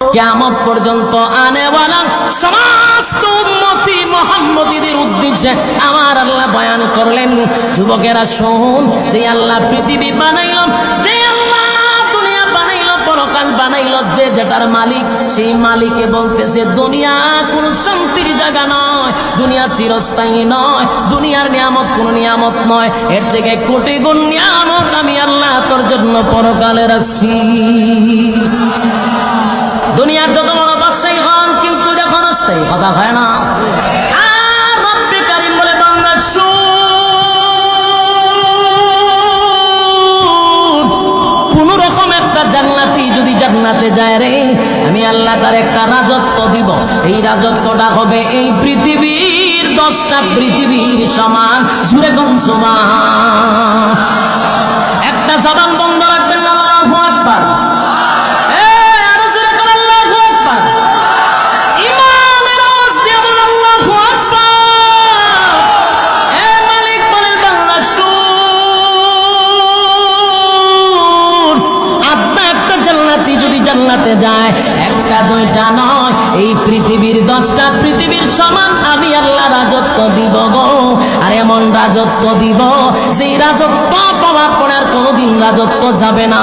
কিয়ামত পর্যন্ত আনেওয়ালা সমস্ত উম্মতি মুহাম্মদীদের উদ্দেশ্যে আমার আল্লাহ বয়ান করলেন। যুবকেরা শুন, যে আল্লাহ পৃথিবী বানাইল, যে আল্লাহ দুনিয়া বানাইল, পরকাল বানাইল, যে যেটার মালিক, সেই মালিকে বলতেছে দুনিয়া কোনো শান্তির জায়গা নয়, দুনিয়া চিরস্থায়ী নয়, দুনিয়ার নিয়ামত কোনো নিয়ামত নয়, এর থেকে কোটি গুণ নিয়ামত আমি আল্লাহ তোর জন্য পরকালে রাখছি। দুনিয়ার যত বড় বাদশাহী হন, কিন্তু যখন অস্থায়ী কথা হয় না। আর রব্বে কারীম বলে, বান্দা শুন, কোন রকম একটা জান্নাতি যদি জান্নাতে যায় রে, আমি আল্লাহ তার একটা রাজত্ব দিব। এই রাজত্বটা হবে এই পৃথিবীর 10টা পৃথিবীর সমান। জুড়ে কোন সমান? একটা জবান বন্ধ রাখবেন না, আল্লাহু আকবার। জান্নাতে যায়, একটা দুইটা নয়, এই পৃথিবীর 10টা পৃথিবীর সমান আমি আল্লাহ রাজত্ব দিব গো। আর এমন রাজত্ব দিব, সেই রাজত্ব পাওয়ার পরে আর কোনোদিন রাজত্ব যাবে না।